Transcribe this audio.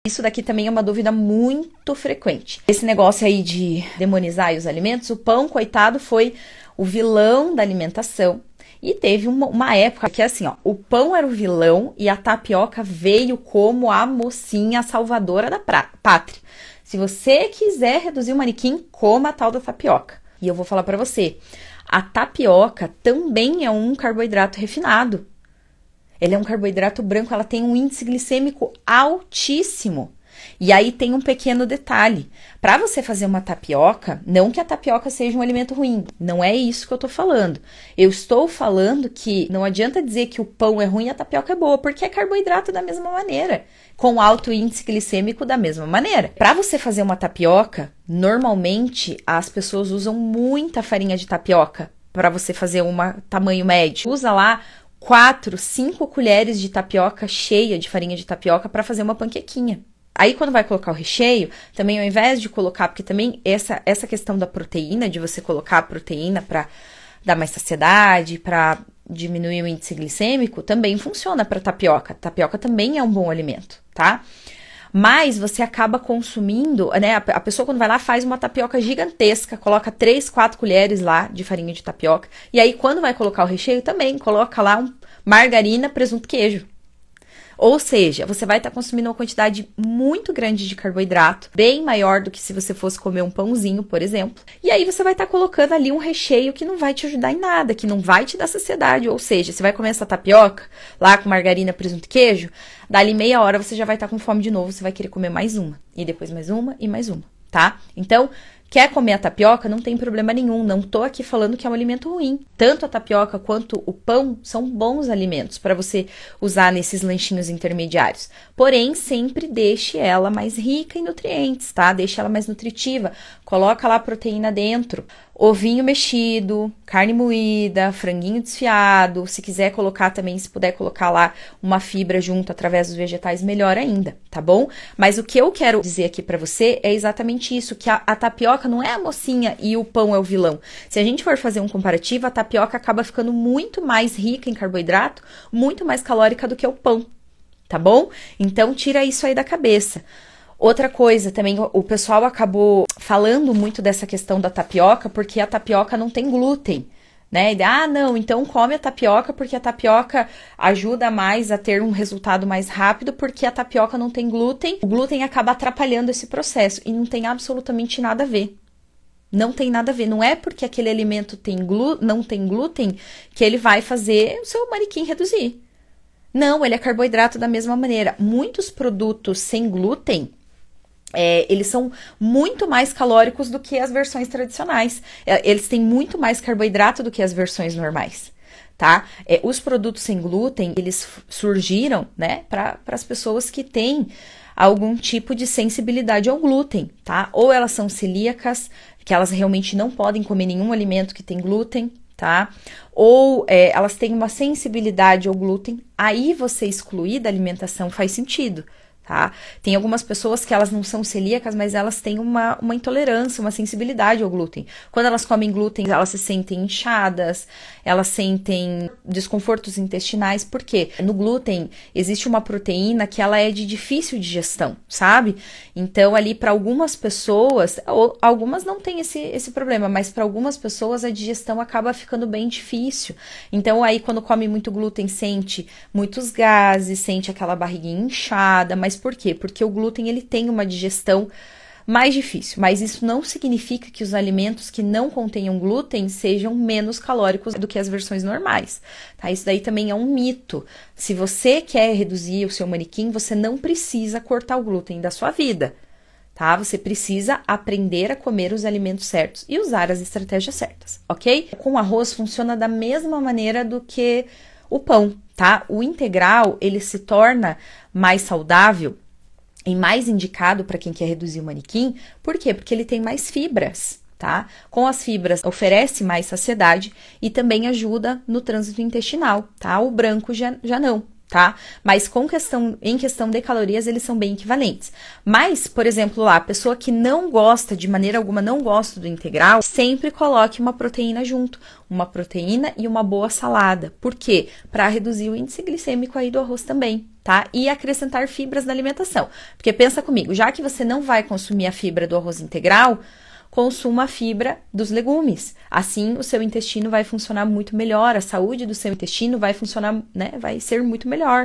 Isso daqui também é uma dúvida muito frequente. Esse negócio aí de demonizar os alimentos, o pão, coitado, foi o vilão da alimentação. E teve uma época que assim, ó, o pão era o vilão e a tapioca veio como a mocinha salvadora da pátria. Se você quiser reduzir o manequim, coma a tal da tapioca. E eu vou falar pra você, a tapioca também é um carboidrato refinado. Ele é um carboidrato branco, ela tem um índice glicêmico altíssimo. E aí tem um pequeno detalhe. Para você fazer uma tapioca, não que a tapioca seja um alimento ruim, não é isso que eu tô falando. Eu estou falando que não adianta dizer que o pão é ruim e a tapioca é boa, porque é carboidrato da mesma maneira, com alto índice glicêmico da mesma maneira. Para você fazer uma tapioca, normalmente as pessoas usam muita farinha de tapioca para você fazer uma tamanho médio. Usa lá 4, 5 colheres de tapioca cheia de farinha de tapioca para fazer uma panquequinha. Aí, quando vai colocar o recheio, também ao invés de colocar, porque também essa questão da proteína, de você colocar a proteína para dar mais saciedade, para diminuir o índice glicêmico, também funciona para tapioca. Tapioca também é um bom alimento, tá? Mas você acaba consumindo, né? A pessoa quando vai lá faz uma tapioca gigantesca, coloca 3, 4 colheres lá de farinha de tapioca. E aí, quando vai colocar o recheio, também coloca lá margarina, presunto, queijo. Ou seja, você vai estar consumindo uma quantidade muito grande de carboidrato, bem maior do que se você fosse comer um pãozinho, por exemplo. E aí você vai estar colocando ali um recheio que não vai te ajudar em nada, que não vai te dar saciedade. Ou seja, você vai comer essa tapioca lá com margarina, presunto e queijo, dali meia hora você já vai estar com fome de novo, você vai querer comer mais uma, e depois mais uma e mais uma, tá? Então, quer comer a tapioca? Não tem problema nenhum, não tô aqui falando que é um alimento ruim. Tanto a tapioca quanto o pão são bons alimentos para você usar nesses lanchinhos intermediários. Porém, sempre deixe ela mais rica em nutrientes, tá? Deixe ela mais nutritiva. Coloca lá a proteína dentro. Ovinho mexido, carne moída, franguinho desfiado. Se quiser colocar também, se puder colocar lá uma fibra junto através dos vegetais, melhor ainda, tá bom? Mas o que eu quero dizer aqui pra você é exatamente isso, que a tapioca não é a mocinha e o pão é o vilão. Se a gente for fazer um comparativo, a tapioca acaba ficando muito mais rica em carboidrato, muito mais calórica do que o pão, tá bom? Então, tira isso aí da cabeça. Outra coisa também, o pessoal acabou falando muito dessa questão da tapioca, porque a tapioca não tem glúten, né? Ah, não, então come a tapioca, porque a tapioca ajuda mais a ter um resultado mais rápido, porque a tapioca não tem glúten. O glúten acaba atrapalhando esse processo, e não tem absolutamente nada a ver. Não tem nada a ver, não é porque aquele alimento não tem glúten que ele vai fazer o seu manequim reduzir. Não, ele é carboidrato da mesma maneira. Muitos produtos sem glúten, eles são muito mais calóricos do que as versões tradicionais. Eles têm muito mais carboidrato do que as versões normais, tá? Os produtos sem glúten, eles surgiram, né, para as pessoas que têm algum tipo de sensibilidade ao glúten, tá? Ou elas são celíacas, que elas realmente não podem comer nenhum alimento que tem glúten, tá? Ou elas têm uma sensibilidade ao glúten, aí você excluir da alimentação faz sentido, tá? Tem algumas pessoas que elas não são celíacas, mas elas têm uma intolerância, uma sensibilidade ao glúten. Quando elas comem glúten, elas se sentem inchadas, elas sentem desconfortos intestinais, por quê? No glúten existe uma proteína que ela é de difícil digestão, sabe? Então ali para algumas pessoas, algumas não têm esse problema, mas para algumas pessoas a digestão acaba ficando bem difícil. Então aí quando come muito glúten sente muitos gases, sente aquela barriguinha inchada, mas por quê? Porque o glúten ele tem uma digestão mais difícil, mas isso não significa que os alimentos que não contenham glúten sejam menos calóricos do que as versões normais, tá? Isso daí também é um mito. Se você quer reduzir o seu manequim, você não precisa cortar o glúten da sua vida, tá? Você precisa aprender a comer os alimentos certos e usar as estratégias certas, ok? Com arroz funciona da mesma maneira do que o pão, tá? O integral, ele se torna mais saudável e mais indicado para quem quer reduzir o manequim. Por quê? Porque ele tem mais fibras, tá? Com as fibras oferece mais saciedade e também ajuda no trânsito intestinal, tá? O branco já não, tá? Mas em questão de calorias, eles são bem equivalentes. Mas, por exemplo, lá, a pessoa que não gosta, de maneira alguma, não gosta do integral, sempre coloque uma proteína junto. Uma proteína e uma boa salada. Por quê? Para reduzir o índice glicêmico aí do arroz também, tá? E acrescentar fibras na alimentação. Porque pensa comigo, já que você não vai consumir a fibra do arroz integral, consuma a fibra dos legumes. Assim, o seu intestino vai funcionar muito melhor, a saúde do seu intestino vai funcionar, né? Vai ser muito melhor.